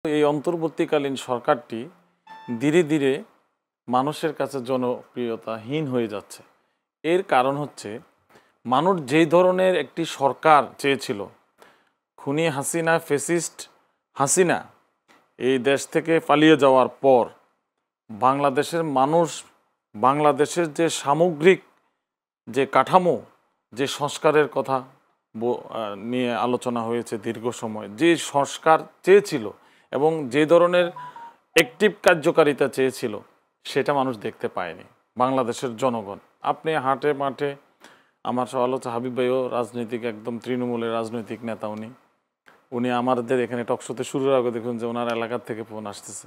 এই অন্তর্বর্তীকালীন সরকারটি ধীরে ধীরে মানুষের কাছে জনপ্রিয়তাহীন হয়ে যাচ্ছে। এর কারণ হচ্ছে মানুষ যেই ধরনের একটি সরকার চেয়েছিল, খুনি হাসিনা, ফ্যাসিস্ট হাসিনা এই দেশ থেকে পালিয়ে যাওয়ার পর বাংলাদেশের মানুষ, বাংলাদেশের যে সামগ্রিক যে কাঠামো, যে সংস্কারের কথা নিয়ে আলোচনা হয়েছে দীর্ঘ সময়, যে সংস্কার চেয়েছিল এবং যে ধরনের অ্যাক্টিভ কার্যকারিতা চেয়েছিল সেটা মানুষ দেখতে পায়নি। বাংলাদেশের জনগণ, আপনি হাটে মাঠে, আমার সওয়াল হচ্ছে হাবিব ভাইও রাজনৈতিক একদম তৃণমূলের রাজনৈতিক নেতা, উনি আমাদের এখানে টকশোতে শুরুর আগে দেখুন যে ওনার এলাকার থেকে ফোন আসতেছে,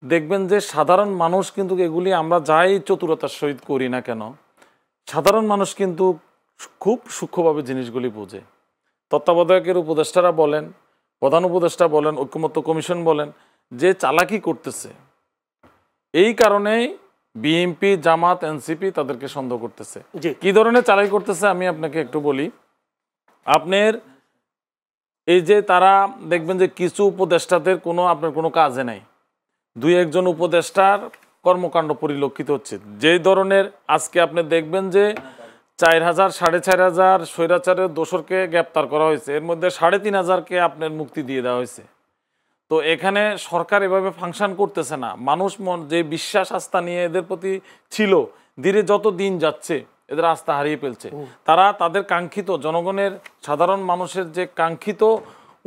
দেখবেন যে সাধারণ মানুষ কিন্তু এগুলি আমরা যাই চতুরতার সহিত করি না কেন, সাধারণ মানুষ কিন্তু খুব সূক্ষ্মভাবে জিনিসগুলি বোঝে। তত্ত্বাবধায়কের উপদেষ্টারা বলেন, প্রধান উপদেষ্টা বলেন, ঐক্যমত্য কমিশন বলেন, যে চালাকি করতেছে, এই কারণেই বিএনপি, জামাত, এনসিপি তাদেরকে সন্দেহ করতেছে। কি ধরনের চালাকি করতেছে আমি আপনাকে একটু বলি। আপনার এই যে তারা দেখবেন যে কিছু উপদেষ্টাদের আপনার কোনো কাজে নাই, দুই একজন উপদেষ্টার কর্মকাণ্ড পরিলক্ষিত হচ্ছে। যে ধরনের আজকে আপনি দেখবেন যে 4000 4500 স্বৈরাচারের দোসরকে গ্রেপ্তার করা হয়েছে, এর মধ্যে 3500কে আপনার মুক্তি দিয়ে দেওয়া হয়েছে। তো এখানে সরকার এভাবে ফাংশন করতেছে না। মানুষ যে বিশ্বাস আস্থা নিয়ে এদের প্রতি ছিল, ধীরে যত দিন যাচ্ছে এদের আস্থা হারিয়ে ফেলছে। তারা তাদের কাঙ্ক্ষিত জনগণের, সাধারণ মানুষের যে কাঙ্ক্ষিত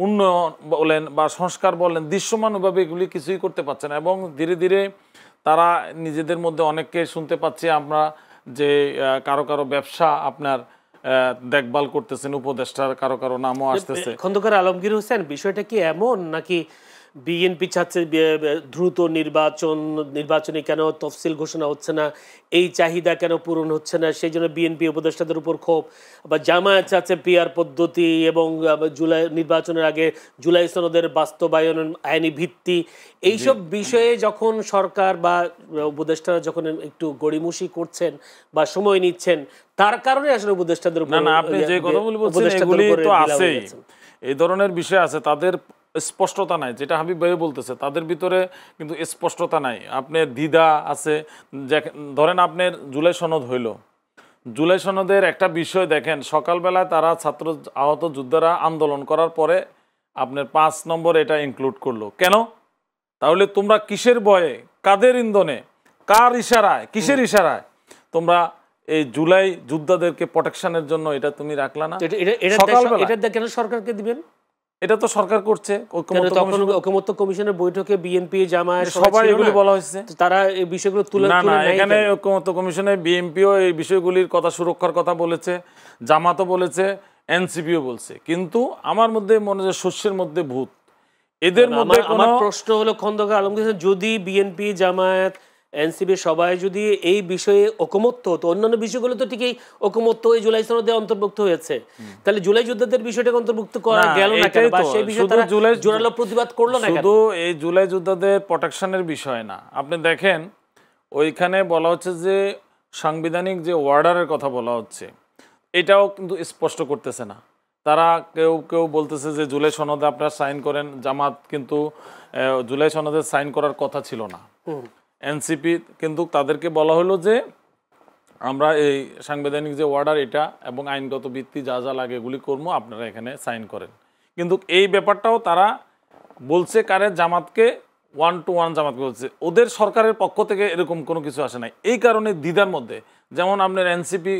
উন্নয়ন বলেন বা সংস্কার বলেন, দৃশ্যমানভাবে এগুলি কিছুই করতে পারছে না। এবং ধীরে ধীরে তারা নিজেদের মধ্যে অনেককে শুনতে পাচ্ছি আমরা যে কারো কারো ব্যবসা আপনার দেখভাল করতেছেন, উপদেষ্টার কারো কারো নামও আসতেছে। খন্দকার আলমগীর হোসেন, বিষয়টা কি এমন নাকি বিএনপি চাচ্ছে দ্রুত নির্বাচনে কেন তফসিল ঘোষণা হচ্ছে না, এই চাহিদা কেন পূরণ হচ্ছে না, সেই জন্য বিএনপি উপদেষ্টাদের উপর ক্ষোভ, বা জামায়াত চাচ্ছে পিআর পদ্ধতি এবং জুলাই নির্বাচনের আগে জুলাই সনদের বাস্তবায়ন আইনি ভিত্তি, এইসব বিষয়ে যখন সরকার বা উপদেষ্টারা যখন একটু গড়িমসি করছেন বা সময় নিচ্ছেন, তার কারণে আসলে উপদেষ্টাদের উপর, না আপনি যে কথাগুলি বলছেন এগুলি তো আছেই, এই ধরনের বিষয় আছে, তাদের স্পষ্টতা নাই। যেটা হাবিব ভাই বলতেছে, তাদের ভিতরে কিন্তু স্পষ্টতা নাই, আপনার দ্বিধা আছে। ধরেন আপনার জুলাই সনদ হইল, জুলাই সনদের একটা বিষয় দেখেন, সকালবেলায় তারা ছাত্র আহত যোদ্ধারা আন্দোলন করার পরে আপনার 5 নম্বর এটা ইনক্লুড করলো কেন? তাহলে তোমরা কিসের ভয়ে, কাদের ইন্ধনে, কার ইশারায়, কিসের ইশারায় তোমরা এই জুলাই যোদ্ধাদেরকে প্রোটেকশনের জন্য এটা তুমি রাখলা না? এটা কেন সরকারকে দিবেন? এটা তো সরকার করছে। ঐকমত্য কমিশনের বৈঠকে বিএনপি, জামায়াত সবাই এগুলি বলা হয়েছে, তারা এই বিষয়গুলো তুলে না এখানে ঐকমত্য কমিশনে বিএনপিও এই বিষয়গুলির কথা, সুরক্ষার কথা বলেছে, জামাতও বলেছে, এনসিপিও বলছে। কিন্তু আমার মধ্যে মনে হয় শস্যের মধ্যে ভূত, এদের মধ্যে আমার প্রশ্ন হলো খন্দকার আলমগীর, যদি বিএনপি, জামায়াত, এনসিপি সবাই যদি এই বিষয়ে ঐকমত্য হতো, অন্যান্য বিষয়গুলো তো ঠিকই ঐকমত্য এই জুলাই সনদে অন্তর্ভুক্ত হয়েছে, তাহলে জুলাই যোদ্ধাদের বিষয়টাকে অন্তর্ভুক্ত করা গেল না কেন, বা সেই বিষয়ে তারা জোরালো প্রতিবাদ করলো না কেন? শুধু এই জুলাই যোদ্ধাদের প্রোটেকশনের বিষয় না, আপনি দেখেন ওইখানে বলা হচ্ছে যে সাংবিধানিক যে ওয়ার্ডারের কথা বলা হচ্ছে, এটাও কিন্তু স্পষ্ট করতেছে না। তারা কেউ কেউ বলতেছে যে জুলাই সনদে আপনারা সাইন করেন, জামাত কিন্তু জুলাই সনদে সাইন করার কথা ছিল না। এনসিপি কিন্তু তাদেরকে বলা হলো যে আমরা এই সাংবিধানিক যে অর্ডার এটা এবং আইনগত ভিত্তি যা যা লাগে এগুলি করবো, আপনারা এখানে সাইন করেন। কিন্তু এই ব্যাপারটাও তারা বলছে কারে, জামাতকে 1 to 1 জামাতকে বলছে, ওদের সরকারের পক্ষ থেকে এরকম কোনো কিছু আসে নাই। এই কারণে দ্বিধার মধ্যে, যেমন আপনার এনসিপি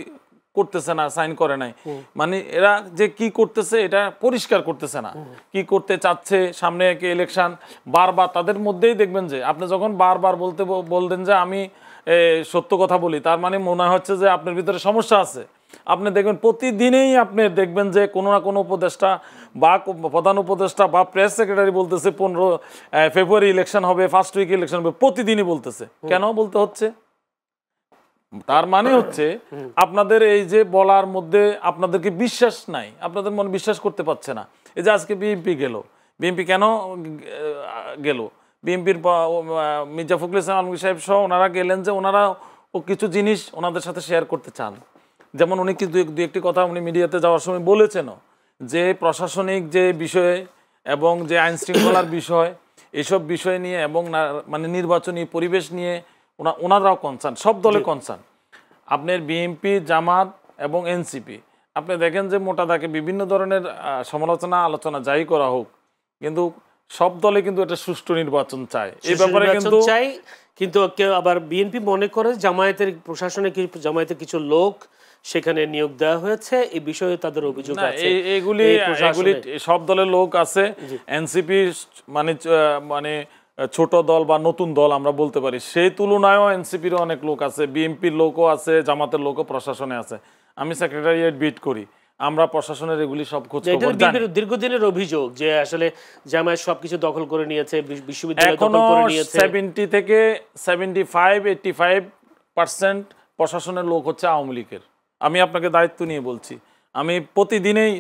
করতেছে না, সাইন করে নাই, মানে এরা যে কি করতেছে এটা পরিষ্কার করতেছে না, কি করতে চাচ্ছে। সামনে একে ইলেকশন, বারবার তাদের মধ্যেই দেখবেন যে আপনি যখন বারবার বলতেন যে আমি সত্য কথা বলি, তার মানে মনে হচ্ছে যে আপনার ভিতরে সমস্যা আছে। আপনি দেখবেন প্রতিদিনেই আপনি দেখবেন যে কোনো না কোনো উপদেষ্টা বা প্রধান উপদেষ্টা বা প্রেস সেক্রেটারি বলতেছে 15 ফেব্রুয়ারি ইলেকশন হবে, ফার্স্ট উইক ইলেকশন হবে, প্রতিদিনই বলতেছে। কেন বলতে হচ্ছে? তার মানে হচ্ছে আপনাদের এই যে বলার মধ্যে আপনাদেরকে বিশ্বাস নাই, আপনাদের মনে বিশ্বাস করতে পারছে না। এই যে আজকে বিএনপি গেল, বিএনপি কেন গেল? বিএনপির মির্জা ফখরুল ইসলাম আলমগীর সাহেব সহ ওনারা গেলেন যে ওনারা কিছু জিনিস ওনাদের সাথে শেয়ার করতে চান। যেমন উনি কি দু একটি কথা উনি মিডিয়াতে যাওয়ার সময় বলেছেন যে প্রশাসনিক যে বিষয়ে এবং যে আইন শৃঙ্খলার বিষয়, এসব বিষয় নিয়ে এবং মানে নির্বাচনী পরিবেশ নিয়ে ওনারাও কনসার্ন, সব দলে কনসার্ন। আপনার বিএনপি, জামাত এবং এনসিপি আপনি দেখেন যে মোটা দাগে বিভিন্ন ধরনের সমালোচনা আলোচনা যাই করা হোক, কিন্তু সব দলে কিন্তু একটা সুষ্ঠু নির্বাচন চায়। এই ব্যাপারে কিন্তু চাই, কিন্তু কেউ আবার বিএনপি মনে করে জামায়াতের কিছু লোক সেখানে নিয়োগ দেওয়া হয়েছে, এই বিষয়ে তাদের অভিযোগ আছে। এগুলি সব দলের লোক আছে। এনসিপি মানে ছোট দল বা নতুন দল আমরা বলতে পারি, সেই তুলনায়ও এনসিপির অনেক লোক আছে, বিএনপির লোকও আছে, জামাতের লোকও প্রশাসনে আছে। আমি সেক্রেটারিয়েট বিট করি, আমরা প্রশাসনের এগুলি সব খোঁজ খবর জানি। দীর্ঘদিনের অভিযোগ যে আসলে জামায়াত সবকিছু দখল করে নিয়েছে, বিশ্ববিদ্যালয় দখল করে নিয়েছে। 70 থেকে 75-85% প্রশাসনের লোক হচ্ছে আওয়ামী লীগের। আমি আপনাকে দায়িত্ব নিয়ে বলছি, আমি প্রতিদিনেই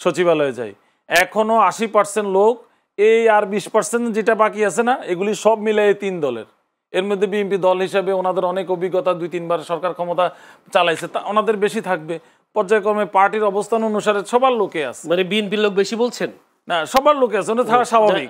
সচিবালয়ে যাই। এখনো 80% লোক, এই আর 20% যেটা বাকি আছে না, এগুলি সব মিলে এই 3 দলের। এর মধ্যে বিএনপি দল হিসাবে ওনাদের অনেক অভিজ্ঞতা, 2-3 বার সরকার ক্ষমতা চালাইছে, তা ওনাদের বেশি থাকবে। পর্যায়ক্রমে পার্টির অবস্থান অনুসারে সবার লোকে আছে। মানে বিএনপির লোক বেশি বলছেন না, সবার লোকে আছে, ওটা থাকা স্বাভাবিক।